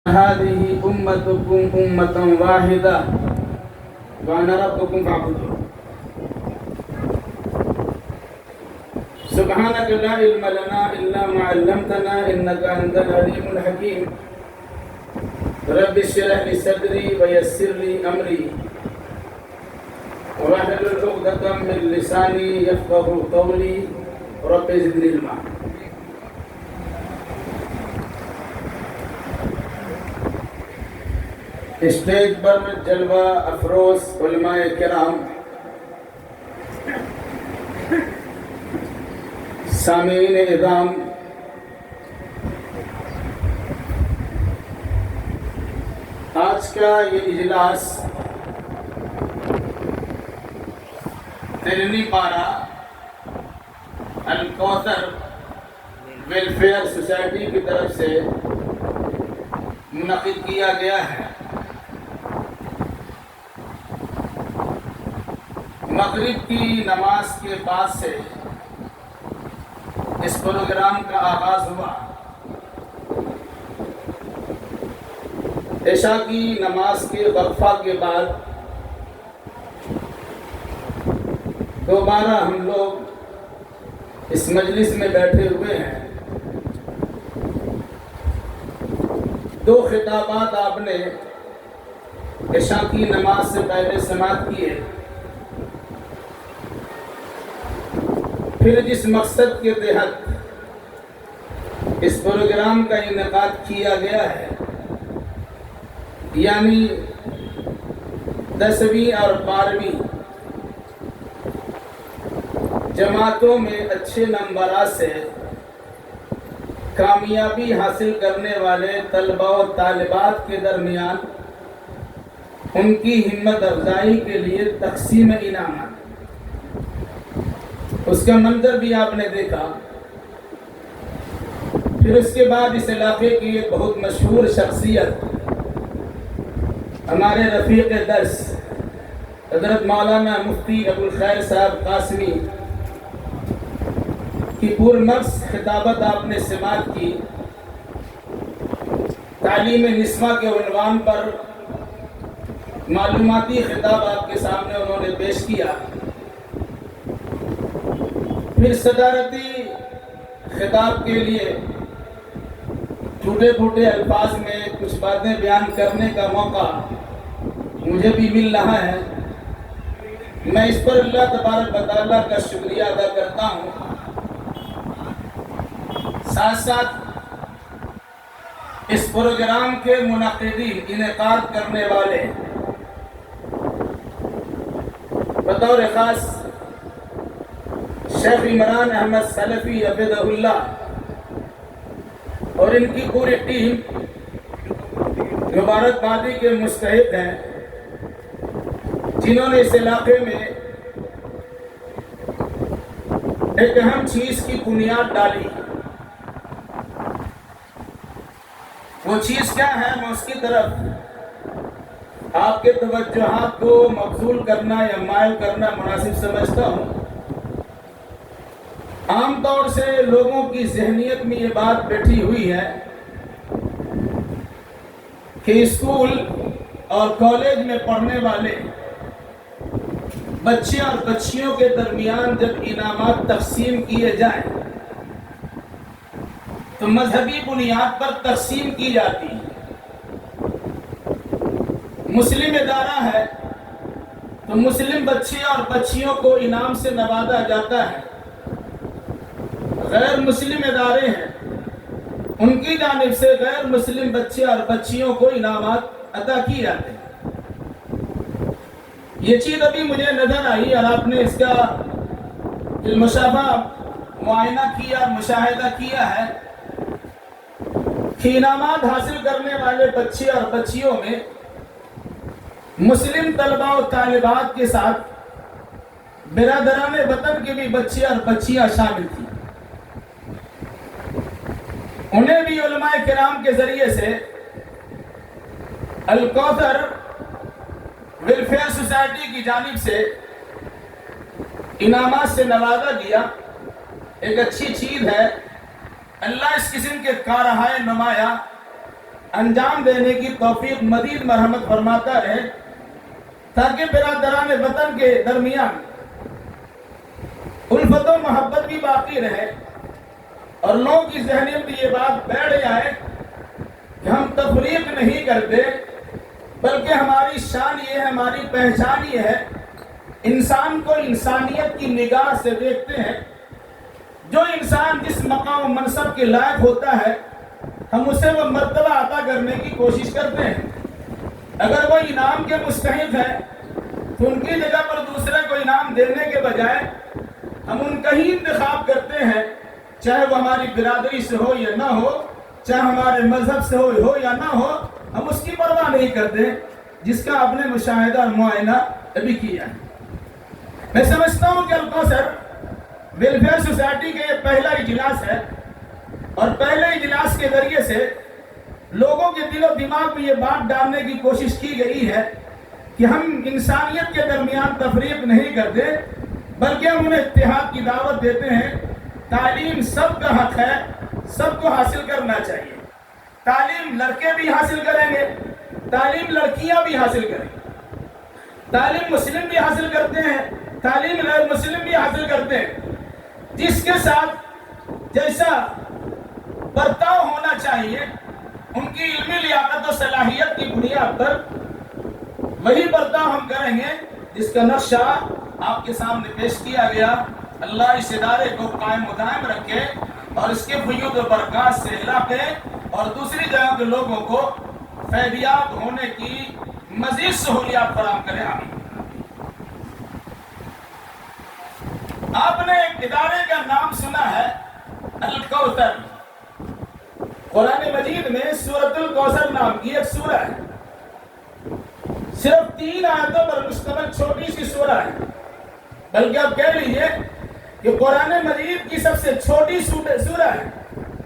هذه أمتكم أمة واحدة وأنا ربكم فاعبدون. سبحانك لا علم لنا إلا ما علمتنا إنك أنت العليم الحكيم. رب اشرح لي صدري ويسر لي أمري واحلل عقدة من لساني يفقهوا قولي رب زدني علما. اسٹیج پر جلوہ افروز علماء کرام، سامعین اعظام، آج کا یہ اجلاس ترنی پارہ الکوثر ویلفیئر سوسائٹی کی طرف سے منعقد کیا گیا ہے۔ مغرب کی نماز کے بعد سے اس پروگرام کا آغاز ہوا۔ عشاء کی نماز کے وقفہ کے بعد دوبارہ ہم لوگ اس مجلس میں بیٹھے ہوئے ہیں۔ دو خطابات آپ نے عشاء کی نماز سے پہلے سماعت کیے، پھر جس مقصد کے تحت اس پروگرام کا انعقاد کیا گیا ہے، یعنی 10ویں اور 12ویں جماعتوں میں اچھے نمبرات سے کامیابی حاصل کرنے والے طلباء و طالبات کے درمیان ان کی ہمت افزائی کے لیے تقسیم انعامات، اس کا منظر بھی آپ نے دیکھا۔ پھر اس کے بعد اس علاقے کی ایک بہت مشہور شخصیت، ہمارے رفیق درس حضرت مولانا مفتی ابوالخیر صاحب قاسمی کی پرمغز خطابت آپ نے سماعت کی۔ تعلیم نسواں کے عنوان پر معلوماتی خطاب آپ کے سامنے انہوں نے پیش کیا۔ پھر صدارتی خطاب کے لیے ٹوٹے پھوٹے الفاظ میں کچھ باتیں بیان کرنے کا موقع مجھے بھی مل رہا ہے۔ میں اس پر اللہ تبارک و تعالیٰ کا شکریہ ادا کرتا ہوں۔ ساتھ ساتھ اس پروگرام کے منعقدین، انعقاد کرنے والے، بطور خاص شیخ عمران احمد سلفی حفظہ اللہ اور ان کی پوری ٹیم مبارکبادی کے مستحق ہیں، جنہوں نے اس علاقے میں ایک اہم چیز کی بنیاد ڈالی۔ وہ چیز کیا ہے، میں اس کی طرف آپ کے توجہات کو مبذول کرنا یا مائل کرنا مناسب سمجھتا ہوں۔ عام طور سے لوگوں کی ذہنیت میں یہ بات بیٹھی ہوئی ہے کہ اسکول اور کالج میں پڑھنے والے بچے اور بچیوں کے درمیان جب انعامات تقسیم کیے جائیں تو مذہبی بنیاد پر تقسیم کی جاتی ہے۔ مسلم ادارہ ہے تو مسلم بچے اور بچیوں کو انعام سے نوازا جاتا ہے، غیر مسلم ادارے ہیں ان کی جانب سے غیر مسلم بچے اور بچیوں کو انعامات عطا کیے جاتے ہیں۔ یہ چیز ابھی مجھے نظر آئی اور آپ نے اس کا مشابہ معائنہ کیا، مشاہدہ کیا ہے کہ انعامات حاصل کرنے والے بچے اور بچیوں میں مسلم طلباء و طالبات کے ساتھ برادران وطن کے بھی بچے اور بچیاں شامل تھیں۔ انہیں بھی علماء کرام کے ذریعے سے الکوثر ویلفیئر سوسائٹی کی جانب سے انعامات سے نوازا گیا۔ ایک اچھی چیز ہے، اللہ اس قسم کے کارہائے نمایاں انجام دینے کی توفیق مزید مرحمت فرماتا ہے، تاکہ برادران وطن کے درمیان الفت و محبت بھی باقی رہے اور لوگوں کی ذہنیت میں یہ بات بیٹھ جائے کہ ہم تفریق نہیں کرتے، بلکہ ہماری شان یہ ہے، ہماری پہچان یہ ہے، انسان کو انسانیت کی نگاہ سے دیکھتے ہیں۔ جو انسان جس مقام و منصب کے لائق ہوتا ہے ہم اسے وہ مرتبہ عطا کرنے کی کوشش کرتے ہیں۔ اگر وہ انعام کے مستحق ہے تو ان کی جگہ پر دوسرے کو انعام دینے کے بجائے ہم ان کا ہی انتخاب کرتے ہیں، چاہے وہ ہماری برادری سے ہو یا نہ ہو، چاہے ہمارے مذہب سے ہو یا نہ ہو، ہم اس کی پرواہ نہیں کرتے، جس کا آپ نے مشاہدہ اور معائنہ ابھی کیا ہے۔ میں سمجھتا ہوں کہ الکوثر ویلفیئر سوسائٹی کا یہ پہلا اجلاس ہے، اور پہلے اجلاس کے ذریعے سے لوگوں کے دل و دماغ میں یہ بات ڈالنے کی کوشش کی گئی ہے کہ ہم انسانیت کے درمیان تفریق نہیں کرتے، بلکہ ہم انہیں اتحاد کی دعوت دیتے ہیں۔ تعلیم سب کا حق ہے، سب کو حاصل کرنا چاہیے۔ تعلیم لڑکے بھی حاصل کریں گے، تعلیم لڑکیاں بھی حاصل کریں گے، تعلیم مسلم بھی حاصل کرتے ہیں، تعلیم غیر مسلم بھی حاصل کرتے ہیں۔ جس کے ساتھ جیسا برتاؤ ہونا چاہیے ان کی علمی لیاقت و صلاحیت کی بنیاد پر وہی برتاؤ ہم کریں گے، جس کا نقشہ آپ کے سامنے پیش کیا گیا۔ اللہ اس ادارے کو قائم و دائم رکھے اور اس کے فیوض و برکات سے علاقے اور دوسری جگہ کے لوگوں کو فیضیاب ہونے کی مزید سہولیات فراہم کرے۔ آمین۔ آپ نے ایک ادارے کا نام سنا ہے الکوثر۔ قرآن مجید میں سورۃ الکوثر نام کی ایک سورہ ہے، صرف 3 آیتوں پر مشتمل چھوٹی سی سورہ ہے، بلکہ آپ کہہ لیجئے کہ قرآن مجید کی سب سے چھوٹی سورہ ہے،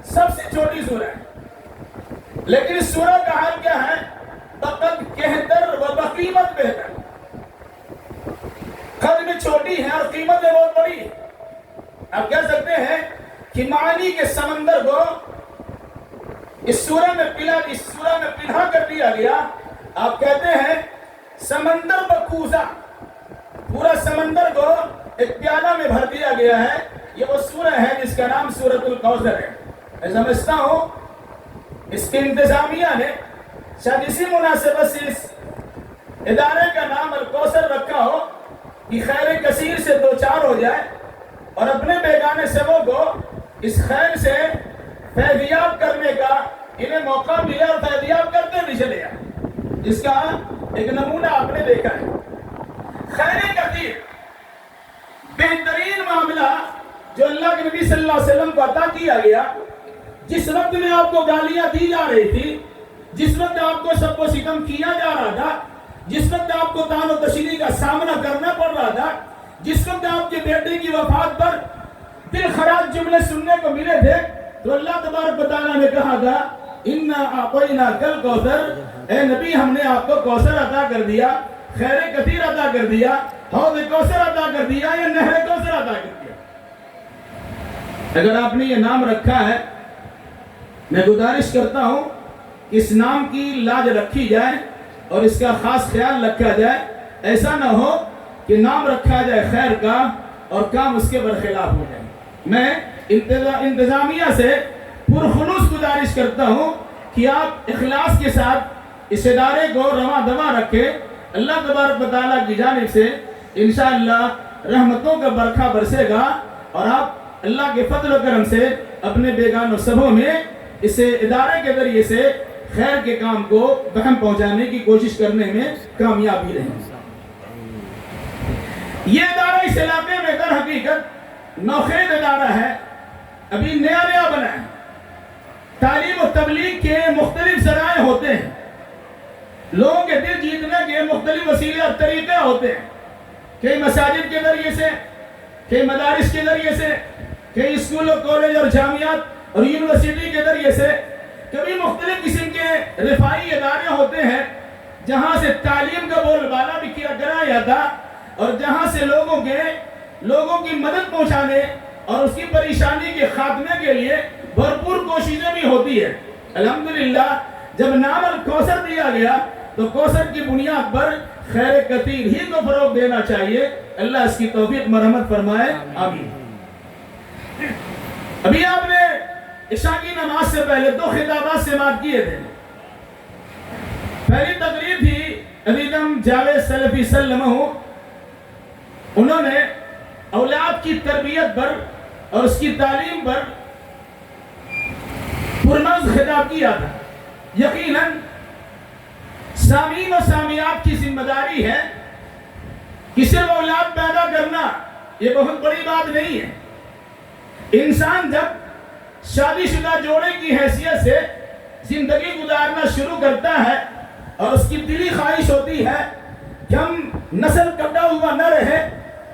سب سے چھوٹی سورہ ہے، لیکن اس سورہ کا حال کیا ہے؟ بقد کہتر و بقیمت بہتر۔ قد میں چھوٹی ہے اور قیمت میں بہت بڑی ہے۔ آپ کہہ سکتے ہیں کہ معانی کے سمندر کو اس سورہ میں پنہا کر دیا گیا۔ آپ کہتے ہیں سمندر بکوزہ، پورا سمندر کو ایک پیالہ میں بھر دیا گیا ہے۔ یہ وہ سورہ ہے جس کا نام سورۃ الکوثر ہے۔ میں سمجھتا ہوں اس کے انتظامیہ نے شاید اسی مناسبت سے اس ادارے کا نام الکوثر رکھا ہو کہ خیر کثیر سے دوچار ہو جائے اور اپنے بیگانے سبوں کو اس خیر سے فیضیاب کرنے کا انہیں موقع ملے اور فیضیاب کرتے بھی چلے جائیں، جس کا ایک نمونہ آپ نے دیکھا ہے۔ خیر کثیر بہترین معاملہ جو اللہ کے نبی صلی اللہ علیہ وسلم کو عطا کیا گیا، جس وقت میں آپ کو گالیاں دی جا رہی تھی، جس وقت آپ کو سب کو ستم کیا جا رہا تھا، جس وقت آپ کو طعن و تشنیع کا سامنا کرنا پڑ رہا تھا، جس وقت آپ کے بیٹے کی وفات پر دل خراش جملے سننے کو ملے تھے، تو اللہ تبارک و تعالیٰ نے کہا تھا اِنَّا أَعْطَيْنَاكَ الْكَوْثَرَ، اے نبی ہم نے آپ کو کوثر عطا کر دیا، خیر کثیر عطا کر دیا، حوض کوثر عطا کر دیا یا نہر کوثر عطا کر دیا۔ اگر آپ نے یہ نام رکھا ہے، میں گزارش کرتا ہوں کہ اس نام کی لاج رکھی جائے اور اس کا خاص خیال رکھا جائے۔ ایسا نہ ہو کہ نام رکھا جائے خیر کا اور کام اس کے برخلاف ہو جائے۔ میں انتظامیہ سے پرخلوص گزارش کرتا ہوں کہ آپ اخلاص کے ساتھ اس ادارے کو رواں دواں رکھیں۔ اللہ تبارک و تعالیٰ کی جانب سے انشاءاللہ رحمتوں کا برکھا برسے گا اور آپ اللہ کے فضل و کرم سے اپنے بیگان و سبھوں میں اس ادارے کے ذریعے سے خیر کے کام کو بہم پہنچانے کی کوشش کرنے میں کامیابی رہیں۔ یہ ادارہ اس علاقے میں در حقیقت نوخیز ادارہ ہے، ابھی نیا بنا ہے۔ تعلیم و تبلیغ کے مختلف ذرائع ہوتے ہیں، لوگوں کے دل جیتنے کے مختلف وسیلے اور طریقے ہوتے ہیں، کئی مساجد کے ذریعے سے، کئی مدارس کے ذریعے سے، کئی اسکول اور کالج اور جامعات اور یونیورسٹی کے ذریعے سے، کبھی مختلف قسم کے رفاعی ادارے ہوتے ہیں جہاں سے تعلیم کا بول بالا بھی کرایا جاتا اور جہاں سے لوگوں کی مدد پہنچانے اور اس کی پریشانی کے خاتمے کے لیے بھرپور کوششیں بھی ہوتی ہے۔ الحمدللہ جب نام الکوثر دیا گیا تو کوثر کی بنیاد پر خیر کثیر ہی کو فروغ دینا چاہیے. اللہ اس کی توفیق مرحمت فرمائے. آمین. ابھی آپ نے عشاء کی نماز سے پہلے 2 خطابات سماعت کیے تھے. پہلی تقریر تھی عزیزم جاوید سلفی سلمہ، انہوں نے اولاد کی تربیت پر اور اس کی تعلیم پر پرمغز خطاب کیا تھا. یقیناً سامعین و سامعات کی ذمہ داری ہے کہ صرف اولاد پیدا کرنا یہ بہت بڑی بات نہیں ہے. انسان جب شادی شدہ جوڑے کی حیثیت سے زندگی گزارنا شروع کرتا ہے اور اس کی دلی خواہش ہوتی ہے کہ ہم نسل کٹا ہوا نہ رہے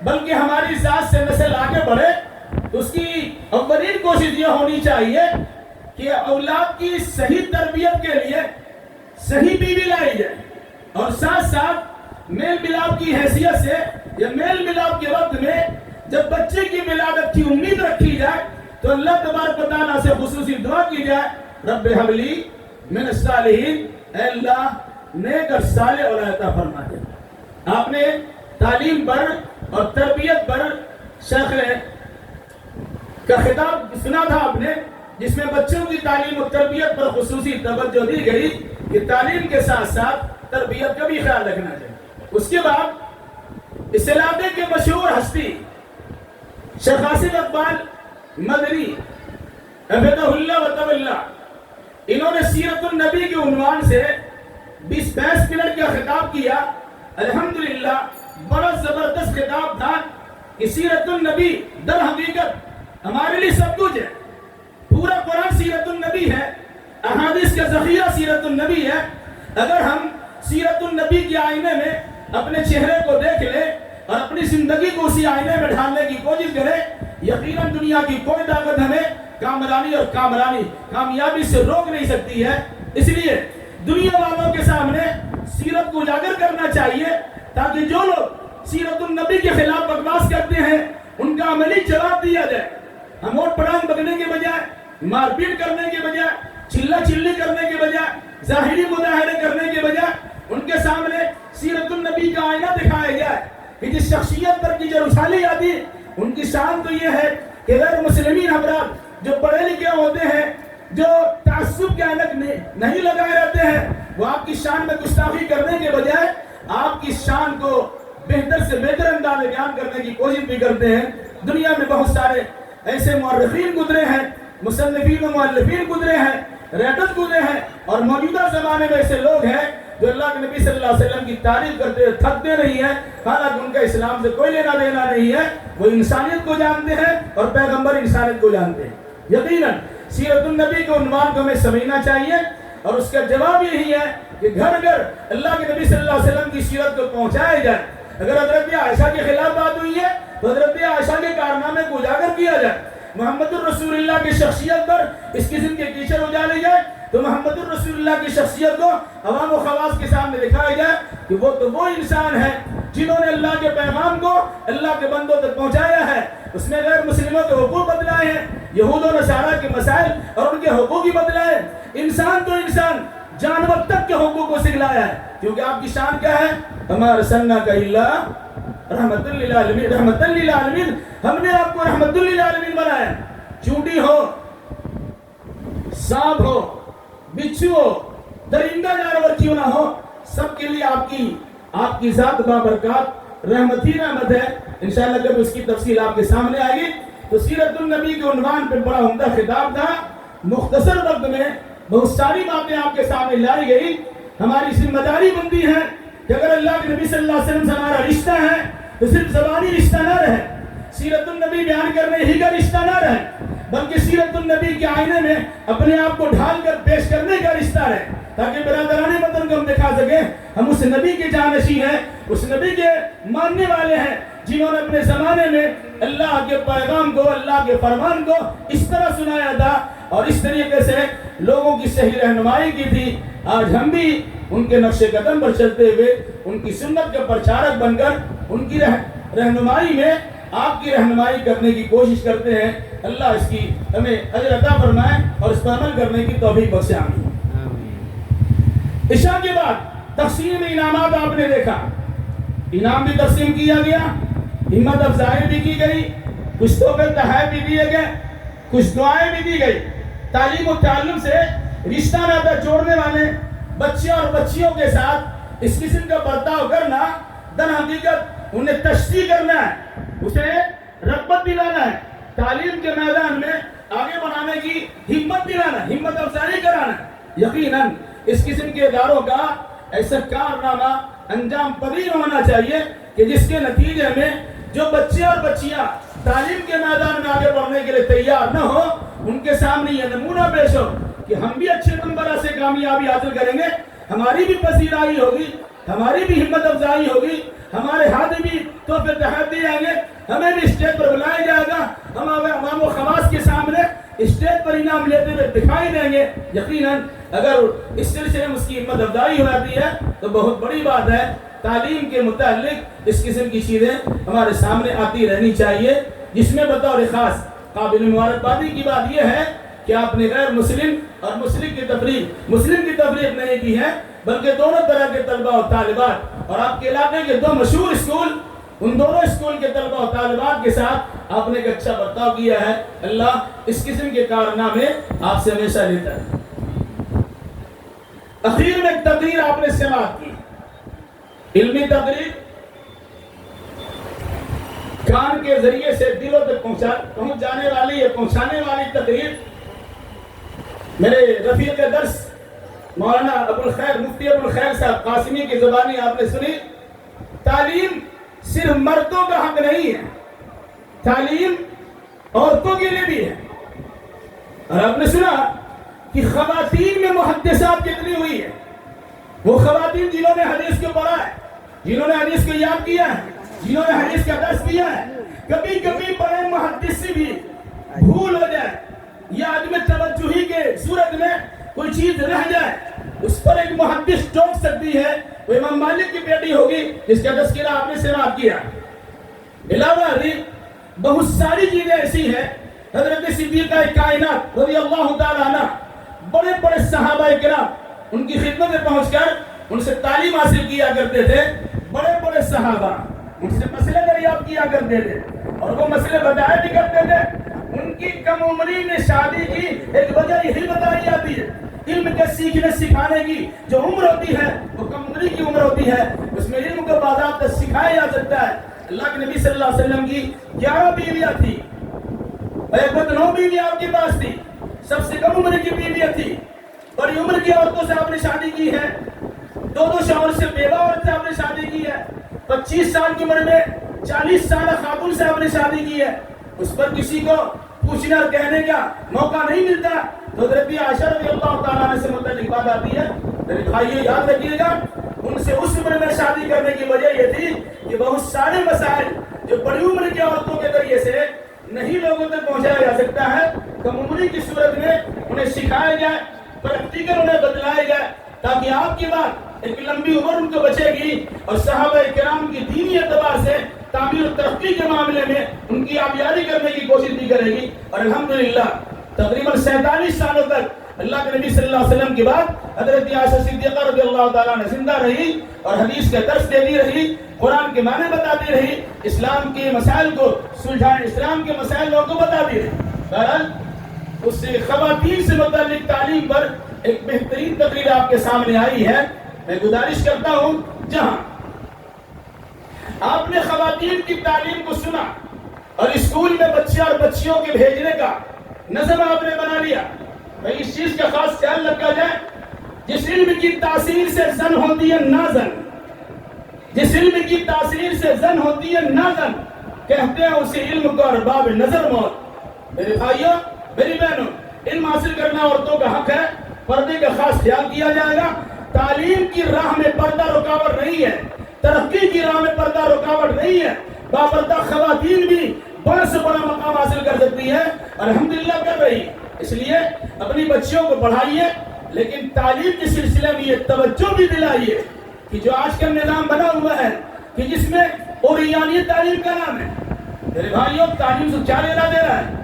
بلکہ ہماری ذات سے نسل آگے بڑھے، تو اس کی اولین کوشش یہ ہونی چاہیے کہ اولاد کی صحیح تربیت کے لیے صحیح بیوی لائی جائے، اور ساتھ ساتھ میل ملاپ کی حیثیت سے یا میل ملاپ کے وقت میں جب بچے کی ولادت کی امید رکھی جائے تو اللہ تبارک و تعالیٰ سے خصوصی دعا کی جائے، رب هب لی من الصالحین، اے اللہ نیک اور صالح اولاد عطا فرما دے. آپ نے تعلیم پر اور تربیت پر شیخ کا خطاب سنا تھا آپ نے، جس میں بچوں کی تعلیم اور تربیت پر خصوصی توجہ دی گئی کہ تعلیم کے ساتھ ساتھ تربیت کا بھی خیال رکھنا چاہیے. اس کے بعد اس علاقے کے مشہور ہستی شیخ آصف اقبال مدنی حفظہ اللہ و طول، انہوں نے سیرت النبی کے عنوان سے 20-22 منٹ کا خطاب کیا. الحمدللہ بڑا زبردست خطاب تھا کہ سیرت النبی در حقیقت ہمارے لیے سب کچھ ہے. پورا قرآن سیرت النبی ہے، احادیث کا ذخیرہ سیرت النبی ہے. اگر ہم سیرت النبی کے آئینے میں اپنے چہرے کو دیکھ لیں اور اپنی زندگی کو اسی آئینے میں ڈھالنے کی کوشش کریں، یقیناً دنیا کی کوئی طاقت ہمیں کامرانی اور کامیابی سے روک نہیں سکتی ہے. اس لیے دنیا والوں کے سامنے سیرت کو اجاگر کرنا چاہیے تاکہ جو لوگ سیرت النبی کے خلاف بکواس کرتے ہیں ان کا عملی جواب دیا جائے. ہم ووٹ پڑانگ بگنے کے بجائے، مار پیٹ کرنے کے بجائے، چلا چلی کرنے کے بجائے، ظاہری مظاہرے کرنے کے بجائے ان کے سامنے سیرت النبی کا آئینہ دکھایا جائے کہ جس شخصیت پر کی جو رسالی آتی ان کی شان تو یہ ہے کہ غیر مسلمین افراد جو پڑھے لکھے ہوتے ہیں، جو تعصب کے عینک نہیں لگائے رہتے ہیں، وہ آپ کی شان میں گستاخی کرنے کے بجائے آپ کی شان کو بہتر سے بہتر انداز میں بیان کرنے کی کوشش بھی کرتے ہیں. دنیا میں بہت سارے ایسے مورخین گزرے ہیں، مصنفین و مؤلفین گزرے ہیں، رائٹرز گزرے ہیں، اور موجودہ زمانے میں ایسے لوگ ہیں جو اللہ کے نبی صلی اللہ علیہ وسلم کی تعریف کرتے تھکتے نہیں ہیں، حالانکہ ان کا اسلام سے کوئی لینا دینا نہیں ہے. وہ انسانیت کو جانتے ہیں اور پیغمبر انسانیت کو جانتے ہیں. یقیناً سیرت النبی کے عنوان کو ہمیں سمجھنا چاہیے اور اس کا جواب یہی ہے کہ گھر گھر اللہ کے نبی صلی اللہ علیہ وسلم کی سیرت کو پہنچایا جائے. اگر حضرت عائشہ کے خلاف بات ہوئی ہے تو حضرت عائشہ کے کارنامے کو اجاگر کیا جائے. محمد الرسول اللہ کی شخصیت پر اس قسم کے کیچڑ اجالے جائے تو محمد الرسول اللہ کی شخصیت کو عوام و خواص کے سامنے دکھایا جائے کہ وہ تو وہ انسان ہے جنہوں نے اللہ کے پیغام کو اللہ کے بندوں تک پہنچایا ہے. اس میں غیر مسلموں کے حقوق بتلائے ہیں، یہود و نصارہ کے مسائل اور ان کے حقوق ہی بتلائے. انسان تو انسان جانور تک کے حقوق کو سکھلایا ہے، کیونکہ آپ کی شان کیا ہے؟ ہمارا سنہ کا اللہ رحمت للعالمین، رحمت للعالمین. ہم نے آپ کو رحمت للعالمین بنایا. چونٹی ہو، سانپ ہو، بچھو ہو، درندہ جانور کیوں نہ ہو، سب کے لیے آپ کی ذات بابرکات رحمت ہی رحمت ہے. انشاءاللہ جب اس کی تفصیل آپ کے سامنے آئے گی. تو سیرت النبی کے عنوان پہ بڑا عمدہ خطاب تھا. مختصر وقت میں بہت ساری باتیں آپ کے سامنے لائی گئی. ہماری ذمہ داری بنتی ہے کہ اگر اللہ کے نبی صلی اللہ علیہ وسلم سے ہمارا رشتہ ہے تو صرف زبانی رشتہ نہ رہے، سیرت النبی بیان کرنے ہی کا رشتہ نہ رہے، بلکہ سیرت النبی کے آئینے میں اپنے آپ کو ڈھال کر پیش کرنے کا رشتہ رہے، تاکہ برادران وطن کو ہم دکھا سکیں ہم اس نبی کے جانشین ہیں، اس نبی کے ماننے والے ہیں جنہوں نے اپنے زمانے میں اللہ کے پیغام کو، اللہ کے فرمان کو اس طرح سنایا تھا اور اس طریقے سے لوگوں کی صحیح رہنمائی کی تھی. آج ہم بھی ان کے نقش قدم پر چلتے ہوئے ان کی سنت کے پرچارک بن کر ان کی رہنمائی میں آپ کی رہنمائی کرنے کی کوشش کرتے ہیں. اللہ اس کی ہمیں اجر عطا فرمائے اور اس پر عمل کرنے کی توفیق بخشے. آمین. عشاء کے بعد تقسیم انعامات آپ نے دیکھا، انعام بھی تقسیم کیا گیا، ہمت افزائی بھی کی گئی، کچھ تحفے تحائف بھی دیے گئے، کچھ دعائیں بھی دی گئی۔ تعلیم و تعلم سے رشتہ ناطہ جوڑنے والے بچے اور بچیوں کے ساتھ اس قسم کا برتاؤ کرنا در حقیقت انہیں تشریح کرنا ہے، اسے رغبت دلانا ہے، تعلیم کے میدان میں آگے بڑھانے کی ہمت دلانا، ہمت افزائی کرانا۔ یقیناً اس قسم کے اداروں کا ایسا کارنامہ انجام پذیر ہونا چاہیے کہ جس کے نتیجے میں جو بچے اور بچیاں تعلیم کے میدان میں آگے بڑھنے کے لیے تیار نہ ہو، ان کے سامنے یہ نمونہ پیش ہو کہ ہم بھی اچھے نمبر سے کامیابی حاصل کریں گے، ہماری بھی پذیرائی ہوگی، ہماری بھی ہمت افزائی ہوگی، ہمارے ہاتھ بھی تحفے تحائف دیے جائیں گے، ہمیں بھی اسٹیج پر بلایا جائے گا، ہم عوام و خواص کے سامنے اسٹیج پر انعام لیتے ہوئے دکھائی دیں گے۔ یقیناً اگر اس سلسلے میں اس کی ہمت افزائی ہو جاتی ہے تو بہت بڑی بات ہے۔ تعلیم کے متعلق اس قسم کی چیزیں ہمارے سامنے آتی رہنی چاہیے، جس میں بطور خاص قابل مبارکبادی کی بات یہ ہے کہ آپ نے غیر مسلم اور مسلم کی تفریق نہیں کی ہے، بلکہ دونوں طرح کے طلبہ و طالبات اور آپ کے علاقے کے دو مشہور اسکول، ان دونوں اسکول کے طلبہ و طالبات کے ساتھ آپ نے ایک اچھا برتاؤ کیا ہے۔ اللہ اس قسم کے کارنامے آپ سے ہمیشہ لیتا ہے۔ اخیر میں ایک تقریر آپ نے سماعت کی، علمی تقریر، کان کے ذریعے سے دلوں تک پہنچ جانے والی یا پہنچانے والی تقریر میرے رفیق درس مولانا ابوالخیر مفتی ابوالخیر صاحب قاسمی کی زبانی آپ نے سنی۔ تعلیم صرف مردوں کا حق نہیں ہے، تعلیم عورتوں کے لیے بھی ہے۔ اور آپ نے سنا کہ خواتین میں محدثات کتنی ہوئی ہے، وہ خواتین جنہوں نے حدیث کو پڑھا ہے، جنہوں نے حدیث کو یاد کیا ہے، جنہوں نے حدیث کا درس کیا ہے۔ کبھی کبھی بڑے محدث سے بھی بھول ہو جائے یا عدم توجہی کے صورت میں کوئی چیز رہ جائے، اس پر ایک محدث ٹوک سکتی ہے، وہ امام مالک کی بیٹی ہوگی جس کا تذکرہ آپ نے سماعت کیا۔ علاوہ ازیں بہت ساری چیزیں ایسی ہیں۔ حضرت صدیقہ کائنات رضی اللہ تعالیٰ عنہ، بڑے بڑے صحابہ کرام ان کی خدمت میں پہنچ کر ان سے تعلیم حاصل کیا کرتے تھے۔ بڑے بڑے صحابہ ان سے مسئلے دریافت کیا کرتے تھے اور وہ مسئلے بتایا بھی کرتے تھے۔ ان کی کم عمری میں شادی کی ایک وجہ یہی بتائی جاتی ہے، علم کے سیکھنے سکھانے کی جو عمر ہوتی ہے وہ کم عمری کی عمر ہوتی ہے، اس میں علم کو باضابطہ سکھایا جا سکتا ہے۔ اللہ کے نبی صلی اللہ علیہ وسلم کی 11 بیویاں تھی، ایک 9 بیویاں آپ کے پاس تھی، سب سے کم عمر کی بیویاں تھی، بڑی عمر کی عورتوں سے آپ نے شادی کی ہے، 2 شوہر سے، بیوہ عورت سے آپ نے شادی کی ہے، 25 سال کی عمر میں 40 سالہ خاتون سے آپ نے شادی کی ہے، اس پر کسی کو پوچھنے اور کہنے کا موقع نہیں ملتا۔ تو حضرت عائشہ رضی اللہ تعالیٰ عنہ سے متعلق بات آتی ہے، میرے بھائیو یاد رکھیے گا، ان سے اس عمر میں شادی کرنے کی وجہ یہ تھی کہ بہت سارے مسائل جو بڑی عمر کی عورتوں کے ذریعے سے نہیں لوگوں تک پہنچایا جا سکتا ہے، کم عمری کی صورت میں انہیں سکھایا جائے، پریکٹیکل انہیں بتلایا جائے، تاکہ آپ کی بات ایک لمبی عمر ان کو بچے گی اور صحابہ کرام کی دینی اعتبار سے تعمیر و ترقی کے معاملے میں ان کی آبیاری کرنے کی کوشش بھی کرے گی۔ اور الحمدللہ تقریباً 47 سالوں تک اللہ کے نبی صلی اللہ علیہ وسلم کے بعد حضرت عائشہ صدیقہ رضی اللہ تعالیٰ عنہ زندہ رہی اور حدیث کا درس دیتی رہی، قرآن کے معنی بتاتی رہی، اسلام کے مسائل کو سلجھانے، اسلام کے مسائل لوگوں کو بتاتی رہی۔ بہرحال اس سے خواتین سے متعلق تعلیم پر ایک بہترین تقریر آپ کے سامنے آئی ہے۔ میں گزارش کرتا ہوں، جہاں آپ نے خواتین کی تعلیم کو سنا اور اسکول میں بچے اور بچیوں کے بھیجنے کا نظم آپ نے بنا لیا، بھئی اس چیز کا خاص خیال رکھا جائے، جس علم کی تاثیر سے زن ہوتی ہے نازن، جس علم کی تاثیر سے زن ہوتی ہے نازن، کہتے ہیں اسی علم کو ارباب نظر موت۔ میرے بھائیوں، میری بہنوں، علم حاصل کرنا عورتوں کا حق ہے، پردے کا خاص خیال کیا جائے گا۔ تعلیم کی راہ میں پردہ رکاوٹ نہیں ہے، ترقی کی راہ میں پردہ رکاوٹ نہیں ہے، باپردہ خواتین بھی بڑے سے بڑا مقام حاصل کر سکتی ہے، الحمدللہ کر رہی ہے۔ اس لیے اپنی بچیوں کو پڑھائیے، لیکن تعلیم کے سلسلے میں یہ توجہ بھی دلائیے کہ جو آج کا نظام بنا ہوا ہے کہ جس میں اوریانی تعلیم کا نام ہے، میرے بھائیوں تعلیم سے کیا لینا دے رہا ہے؟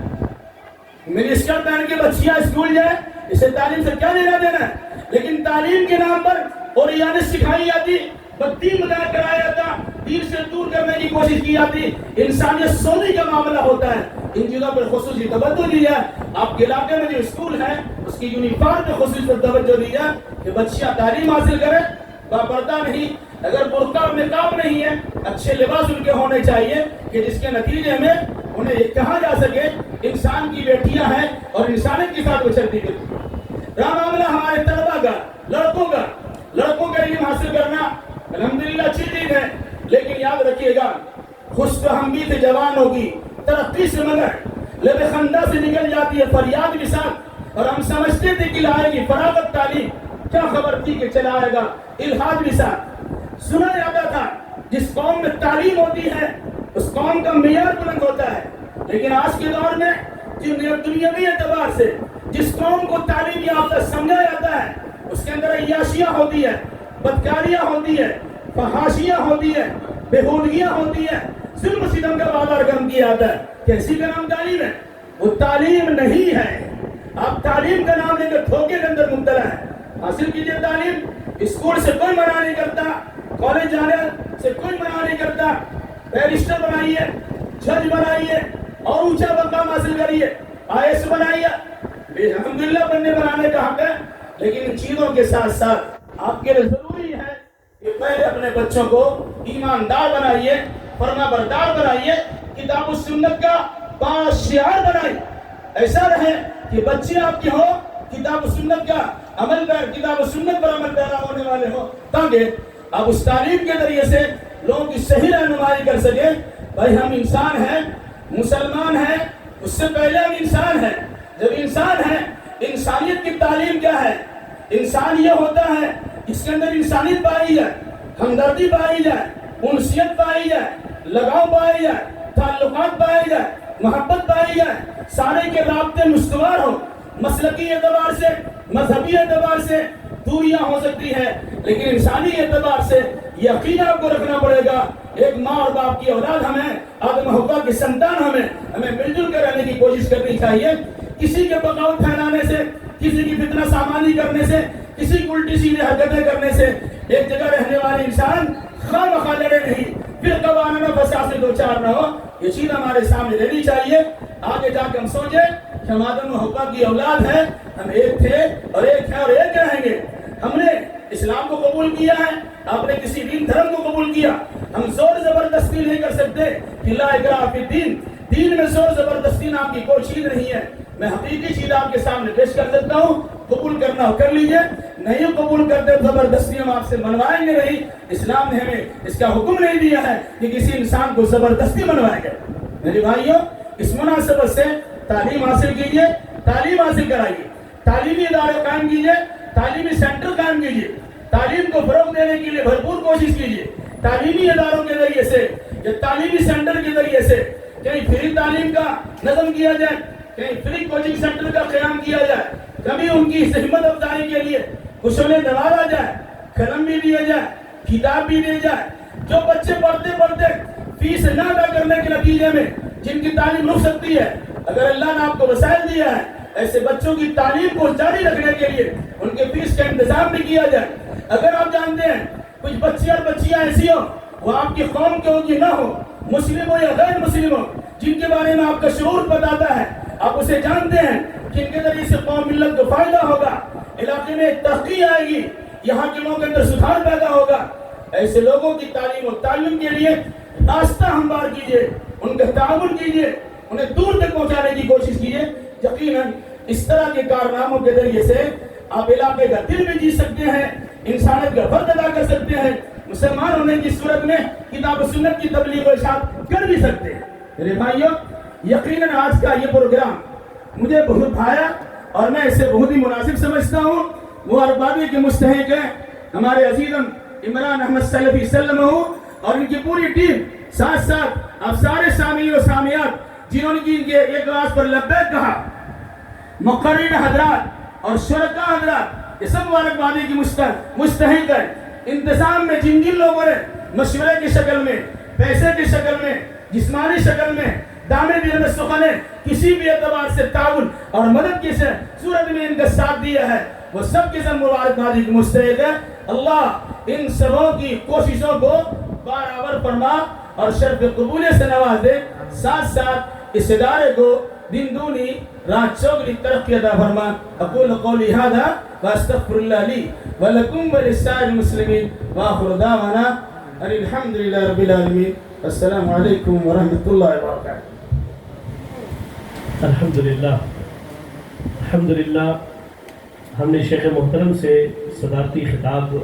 میری اسکرٹ پہن کے بچیاں اسکول جائے، اسے تعلیم سے کیا لینا دینا ہے؟ لیکن تعلیم کے نام پر اور یعنی سکھائی جاتی، بدی مذاق کرایا جاتا، دین سے دور کرنے کی کوشش کی جاتی، انسانیت سونے کا معاملہ ہوتا ہے۔ ان چیزوں پر خصوصی توجہ دی جائے۔ آپ کے علاقے میں جو اسکول ہے اس کی یونیفارم پہ خصوصی توجہ دی جائے کہ بچیاں تعلیم حاصل کریں، باپردہ نہیں، اگر برقع اور نقاب نہیں ہے اچھے لباس ان کے ہونے چاہیے کہ جس کے نتیجے میں انہیں یہ کہا جا سکے انسان کی بیٹیاں ہیں اور انسانیت کے ساتھ بچتی کرتی۔ رہا معاملہ ہمارے طلبا کا، لڑکوں کا علم حاصل کرنا الحمدللہ اچھی چیز ہے، لیکن یاد رکھیے گا خوش تو ہم بھی تھے جوان ہوگی ترقی سے مگر لب خندہ سے نکل جاتی ہے فریاد بھی ساتھ، اور ہم سمجھتے تھے کہ لائے گی فراغت تعلیم، کیا خبر تھی کہ چلا آئے گا الحاد بھی ساتھ۔ سنا جاتا تھا جس قوم میں تعلیم ہوتی ہے اس قوم کا معیار بلند ہوتا ہے، لیکن آج کے دور میں دنیاوی اعتبار سے جس قوم کو تعلیم یافتہ سمجھا جاتا ہے اس کے اندر عیاشیاں ہوتی ہے، بدکاریاں ہوتی ہے، فحاشیاں ہوتی ہے، بےہودگیاں ہوتی ہے، ظلم و ستم کا بازار گرم کیا جاتا ہے۔ کیسی کا نام تعلیم ہے؟ وہ تعلیم نہیں ہے۔ آپ تعلیم کا نام لے کر دھوکے کے اندر مبتلا ہے۔ حاصل کیجئے تعلیم، اسکول سے کوئی منع نہیں کرتا، کالج جانے سے کوئی منع نہیں کرتا، بیرسٹر بنائیے، جج بنائیے اور اونچا مقام حاصل کریے، IAS بنائیے، الحمدللہ بنانے کا حق ہے، لیکن ان چیزوں کے ساتھ ساتھ آپ کے لیے ضروری ہے کہ پہلے اپنے بچوں کو ایماندار بنائیے، فرما بردار بنائیے، کتاب و سنت کا پاشیار بنائیے، ایسا رہے کہ بچے آپ کے ہوں کتاب و سنت کا عمل پر، کتاب و سنت پر عمل پیرا ہونے والے ہوں، تاکہ آپ اس تعلیم کے ذریعے سے لوگوں کی صحیح رہنمائی کر سکیں۔ بھائی ہم انسان ہیں، مسلمان ہیں، اس سے پہلے ہم انسان ہیں۔ جب انسان ہے، انسانیت کی تعلیم کیا ہے؟ انسان یہ ہوتا ہے جس کے اندر انسانیت پائی جائے، ہمدردی پائی جائے، انسیت پائی جائے، لگاؤ پائی جائے، تعلقات پائی جائے، محبت پائی جائے، سارے کے رابطے مستوار ہو۔ مسلکی اعتبار سے، مذہبی اعتبار سے دوریاں ہو سکتی ہے، لیکن انسانی اعتبار سے یقین آپ کو رکھنا پڑے گا۔ ایک ماں اور باپ کی اولاد ہمیں، آدم و حوا کی سنتان ہمیں مل جل کر رہنے کی کوشش کرنی چاہیے۔ کسی کے بغاوت پھیلانے سے، کسی کی فتنہ سامانی کرنے سے، کسی کی الٹی سیدھی حرکتیں کرنے سے ایک جگہ رہنے والے انسان خواہ مخواہ لڑے نہیں، پھر قوانین و فساد سے دو چار نہ ہو۔ یہ چیز ہمارے سامنے رہنی چاہیے۔ آگے جا کے ہم سوچیں کہ ہم آدم و حوا کی اولاد ہیں، ہم ایک تھے اور ایک ہیں اور ایک رہیں گے۔ ہم نے اسلام کو قبول کیا ہے، آپ نے کسی دین دھرم کو قبول کیا۔ ہم زور زبردستی نہیں کر سکتے کہ لا اکراہ فی الدین، دین میں زور زبردستی نام کی کوئی چیز نہیں ہے۔ میں حقیقی چیز آپ کے سامنے پیش کر سکتا ہوں، قبول کرنا ہو کر لیجئے، نہیں قبول کرتے زبردستی ہم آپ سے منوائیں گے نہیں۔ اسلام نے ہمیں اس کا حکم نہیں دیا ہے کہ کسی انسان کو زبردستی منوائے گا۔ میرے بھائیوں، اس مناسبت سے تعلیم حاصل کیجئے، تعلیم حاصل کرائیے، تعلیمی ادارے قائم کیجئے، تعلیمی سینٹر قائم کیجئے، تعلیم کو فروغ دینے کے لیے بھرپور کوشش کیجئے۔ تعلیمی اداروں کے ذریعے سے یا تعلیمی سینٹر کے ذریعے سے کہیں فری تعلیم کا نظم کیا جائے، کہیں فری کوچنگ سینٹر کا قیام کیا جائے، کبھی ان کی ہمت افزائی کے لیے کچھ دلالا جائے، قلم بھی دیا جائے، کتاب بھی دی جائے۔ جو بچے پڑھتے پڑھتے فیس نہ ادا کرنے کے نتیجے میں جن کی تعلیم رک سکتی ہے، اگر اللہ نے آپ کو وسائل دیا ہے ایسے بچوں کی تعلیم کو جاری رکھنے کے لیے ان کے فیس کا انتظام بھی کیا جائے۔ اگر آپ جانتے ہیں کچھ بچے اور بچیاں ایسی ہو وہ آپ کی قوم کے ہوگی نہ ہو، مسلم ہو یا غیر مسلم ہو، جن کے بارے میں آپ کا شعور بتاتا ہے، آپ اسے جانتے ہیں کہ ان کے ذریعے سے قوم ملت کو فائدہ ہوگا، علاقے میں ترقی آئے گی، یہاں کے لوگوں کے اندر سدھار پیدا ہوگا، ایسے لوگوں کی تعلیم و تعلم کے لیے راستہ ہموار کیجئے، ان کا تعاون کیجئے، انہیں دور تک پہنچانے کی کوشش کیجئے۔ یقیناً اس طرح کے کارناموں کے ذریعے سے آپ علاقے کا دل بھی جیت سکتے ہیں، انسانیت کا فرض ادا کر سکتے ہیں، مسلمان ہونے کی صورت میں کتاب و سنت کی تبلیغ و ارشاد کر بھی سکتے ہیں۔ میرے بھائیوں، یقیناً آج کا یہ پروگرام مجھے بہت بھایا اور میں اسے بہت ہی مناسب سمجھتا ہوں۔ وہ اربابی کے مستحق ہیں ہمارے عزیزم عمران احمد سلفی سلمہ اور ان کی پوری ٹیم، ساتھ ساتھ آپ سارے سامعین و سامعات جنہوں نے ان کے ایک آواز پر لبیک کہا، مقررین حضرات اور شرکاء حضرات، یہ سب مبارکبادی کی مستحق ہے۔ انتظام میں جن جن لوگوں نے مشورے کی شکل میں، پیسے کی شکل میں، جسمانی شکل میں، دامے دل میں سخنے، کسی بھی اعتبار سے تعاون اور مدد کی صورت میں ان کا ساتھ دیا ہے، وہ سب کے سب مبارکبادی کی مستحق ہے. اللہ ان سبوں کی کوششوں کو برابر فرما اور شرف قبولیت سے نواز دے. ساتھ ساتھ اس ادارے کو دن دونی رات چوگنی ترقی عطا فرما. اقول قولی ھذا واستغفر اللہ لی ولکم ولسائر المسلمین وآخر دعوانا ان الحمد للہ رب العالمین. السلام علیکم ورحمۃ اللہ وبرکاتہ. الحمدللہ الحمدللہ ہم نے شیخ محترم سے صدارتی خطاب